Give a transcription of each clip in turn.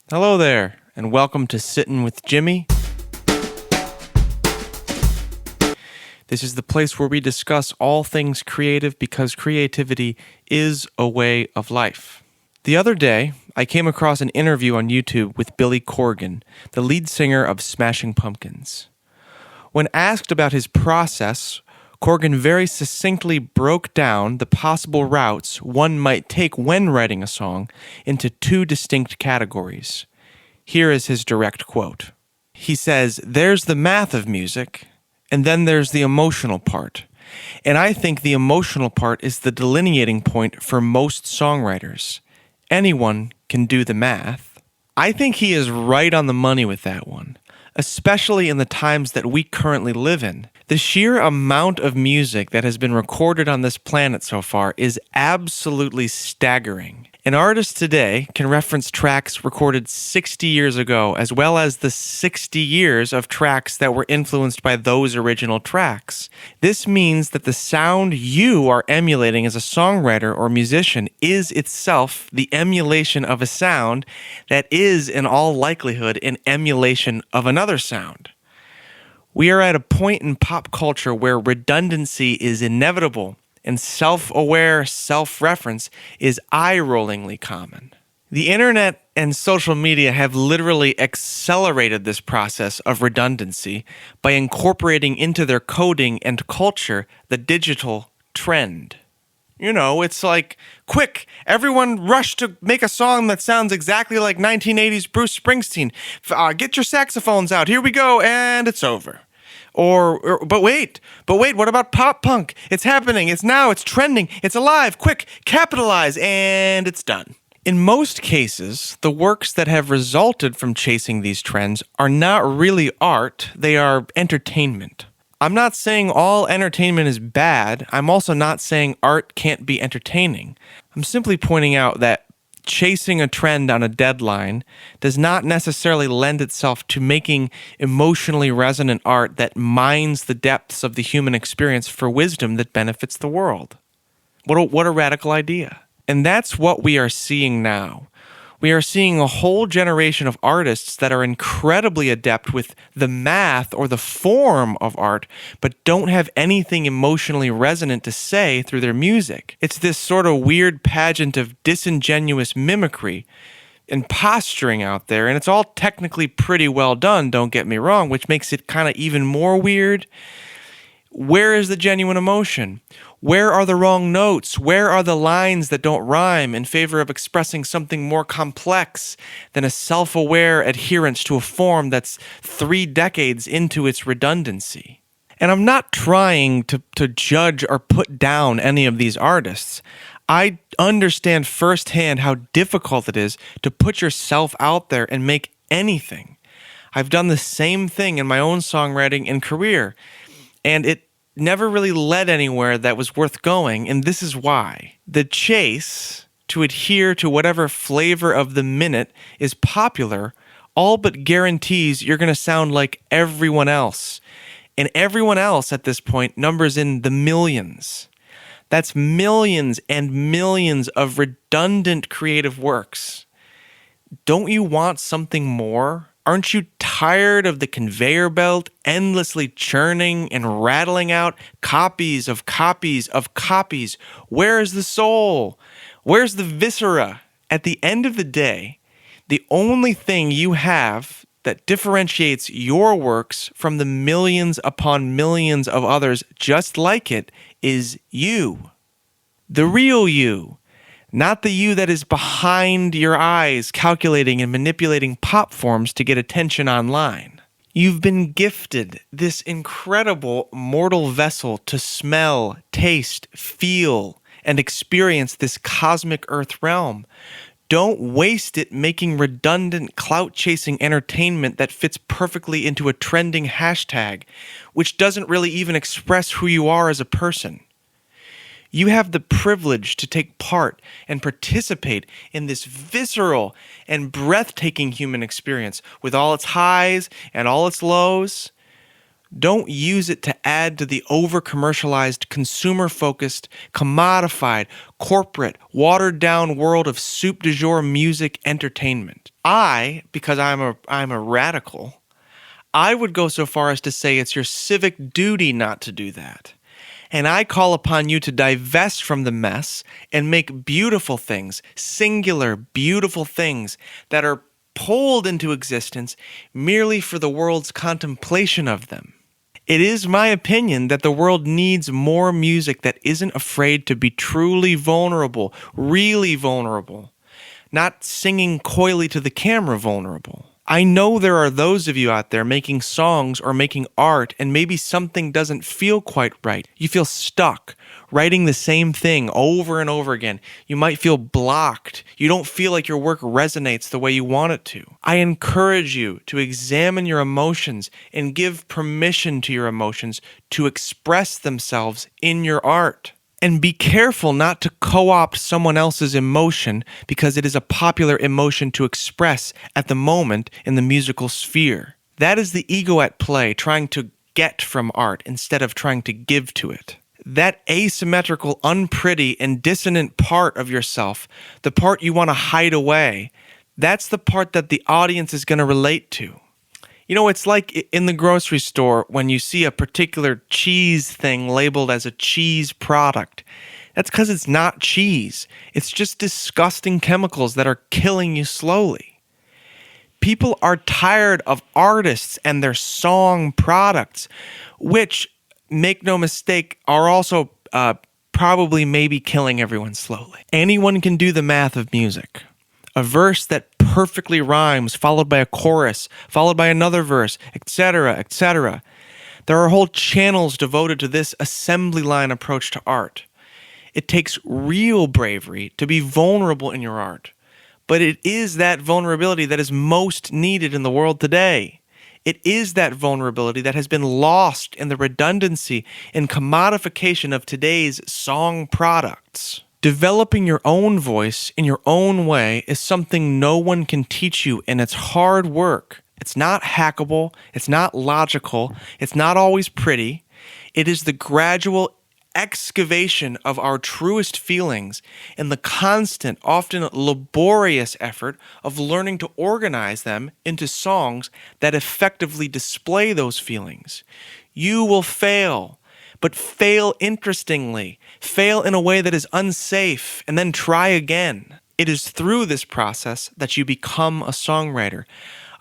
Hello there, and welcome to Sittin' with Jimi. This is the place where we discuss all things creative because creativity is a way of life. The other day, I came across an interview on YouTube with Billy Corgan, the lead singer of Smashing Pumpkins. When asked about his process, Corgan very succinctly broke down the possible routes one might take when writing a song into two distinct categories. Here is his direct quote. He says, "There's the math of music, and then there's the emotional part. And I think the emotional part is the delineating point for most songwriters. Anyone can do the math." I think he is right on the money with that one, especially in the times that we currently live in. The sheer amount of music that has been recorded on this planet so far is absolutely staggering. An artist today can reference tracks recorded 60 years ago, as well as the 60 years of tracks that were influenced by those original tracks. This means that the sound you are emulating as a songwriter or musician is itself the emulation of a sound that is, in all likelihood, an emulation of another sound. We are at a point in pop culture where redundancy is inevitable and self-aware self-reference is eye-rollingly common. The internet and social media have literally accelerated this process of redundancy by incorporating into their coding and culture the digital trend. You know, it's like, quick, everyone rush to make a song that sounds exactly like 1980s Bruce Springsteen. Get your saxophones out, here we go, and it's over. But wait, what about pop punk? It's happening, it's now, it's trending, it's alive, quick, capitalize, and it's done. In most cases, the works that have resulted from chasing these trends are not really art, they are entertainment. I'm not saying all entertainment is bad, I'm also not saying art can't be entertaining. I'm simply pointing out that chasing a trend on a deadline does not necessarily lend itself to making emotionally resonant art that mines the depths of the human experience for wisdom that benefits the world. What a radical idea. And that's what we are seeing now. We are seeing a whole generation of artists that are incredibly adept with the math or the form of art, but don't have anything emotionally resonant to say through their music. It's this sort of weird pageant of disingenuous mimicry and posturing out there, and it's all technically pretty well done, don't get me wrong, which makes it kind of even more weird. Where is the genuine emotion? Where are the wrong notes? Where are the lines that don't rhyme in favor of expressing something more complex than a self-aware adherence to a form that's 3 decades into its redundancy? And I'm not trying to judge or put down any of these artists. I understand firsthand how difficult it is to put yourself out there and make anything. I've done the same thing in my own songwriting and career, and it never really led anywhere that was worth going, and this is why. The chase to adhere to whatever flavor of the minute is popular all but guarantees you're going to sound like everyone else. And everyone else at this point numbers in the millions. That's millions and millions of redundant creative works. Don't you want something more? Aren't you tired of the conveyor belt endlessly churning and rattling out copies of copies of copies? Where is the soul? Where's the viscera? At the end of the day, the only thing you have that differentiates your works from the millions upon millions of others just like it is you. The real you. Not the you that is behind your eyes calculating and manipulating pop forms to get attention online. You've been gifted this incredible mortal vessel to smell, taste, feel, and experience this cosmic earth realm. Don't waste it making redundant clout-chasing entertainment that fits perfectly into a trending hashtag, which doesn't really even express who you are as a person. You have the privilege to take part and participate in this visceral and breathtaking human experience with all its highs and all its lows. Don't use it to add to the over-commercialized, consumer-focused, commodified, corporate, watered-down world of soup du jour music entertainment. Because I'm a radical, I would go so far as to say it's your civic duty not to do that. And I call upon you to divest from the mess and make beautiful things, singular, beautiful things that are pulled into existence merely for the world's contemplation of them. It is my opinion that the world needs more music that isn't afraid to be truly vulnerable, really vulnerable, not singing coyly to the camera vulnerable. I know there are those of you out there making songs or making art and maybe something doesn't feel quite right. You feel stuck, writing the same thing over and over again. You might feel blocked. You don't feel like your work resonates the way you want it to. I encourage you to examine your emotions and give permission to your emotions to express themselves in your art. And be careful not to co-opt someone else's emotion because it is a popular emotion to express at the moment in the musical sphere. That is the ego at play, trying to get from art instead of trying to give to it. That asymmetrical, unpretty, and dissonant part of yourself, the part you want to hide away, that's the part that the audience is going to relate to. You know, it's like in the grocery store when you see a particular cheese thing labeled as a cheese product. That's because it's not cheese. It's just disgusting chemicals that are killing you slowly. People are tired of artists and their song products, which, make no mistake, are also probably maybe killing everyone slowly. Anyone can do the math of music. A verse that perfectly rhymes, followed by a chorus, followed by another verse, etc., etc. There are whole channels devoted to this assembly line approach to art. It takes real bravery to be vulnerable in your art, but it is that vulnerability that is most needed in the world today. It is that vulnerability that has been lost in the redundancy and commodification of today's song products. Developing your own voice in your own way is something no one can teach you, and it's hard work. It's not hackable, it's not logical, it's not always pretty. It is the gradual excavation of our truest feelings and the constant, often laborious effort of learning to organize them into songs that effectively display those feelings. You will fail. But fail interestingly, fail in a way that is unsafe, and then try again. It is through this process that you become a songwriter,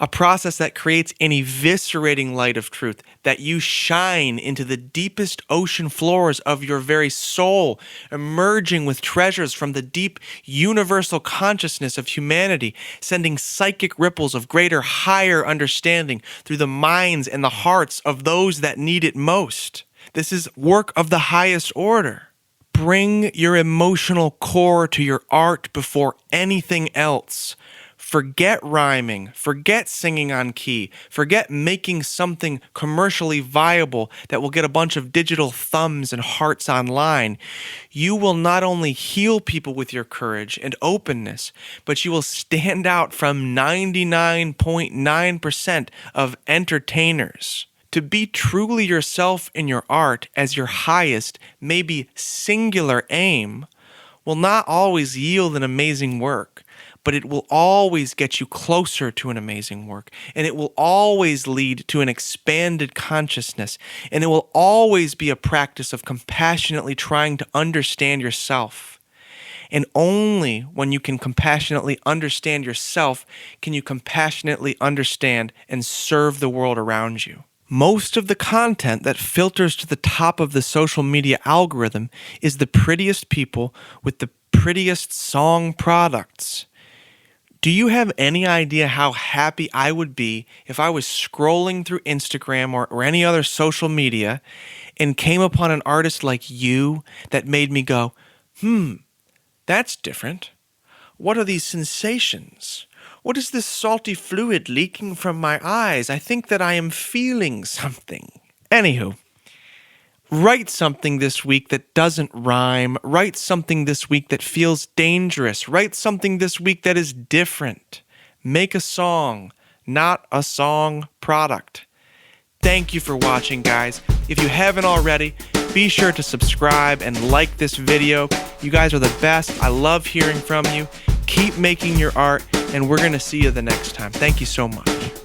a process that creates an eviscerating light of truth, that you shine into the deepest ocean floors of your very soul, emerging with treasures from the deep universal consciousness of humanity, sending psychic ripples of greater, higher understanding through the minds and the hearts of those that need it most. This is work of the highest order. Bring your emotional core to your art before anything else. Forget rhyming, forget singing on key, forget making something commercially viable that will get a bunch of digital thumbs and hearts online. You will not only heal people with your courage and openness, but you will stand out from 99.9% of entertainers. To be truly yourself in your art as your highest, maybe singular aim, will not always yield an amazing work, but it will always get you closer to an amazing work, and it will always lead to an expanded consciousness, and it will always be a practice of compassionately trying to understand yourself. And only when you can compassionately understand yourself can you compassionately understand and serve the world around you. Most of the content that filters to the top of the social media algorithm is the prettiest people with the prettiest song products. Do you have any idea how happy I would be if I was scrolling through Instagram or any other social media and came upon an artist like you that made me go, that's different. What are these sensations? What is this salty fluid leaking from my eyes? I think that I am feeling something. Anywho, write something this week that doesn't rhyme. Write something this week that feels dangerous. Write something this week that is different. Make a song, not a song product. Thank you for watching, guys. If you haven't already, be sure to subscribe and like this video. You guys are the best. I love hearing from you. Keep making your art, and we're going to see you the next time. Thank you so much.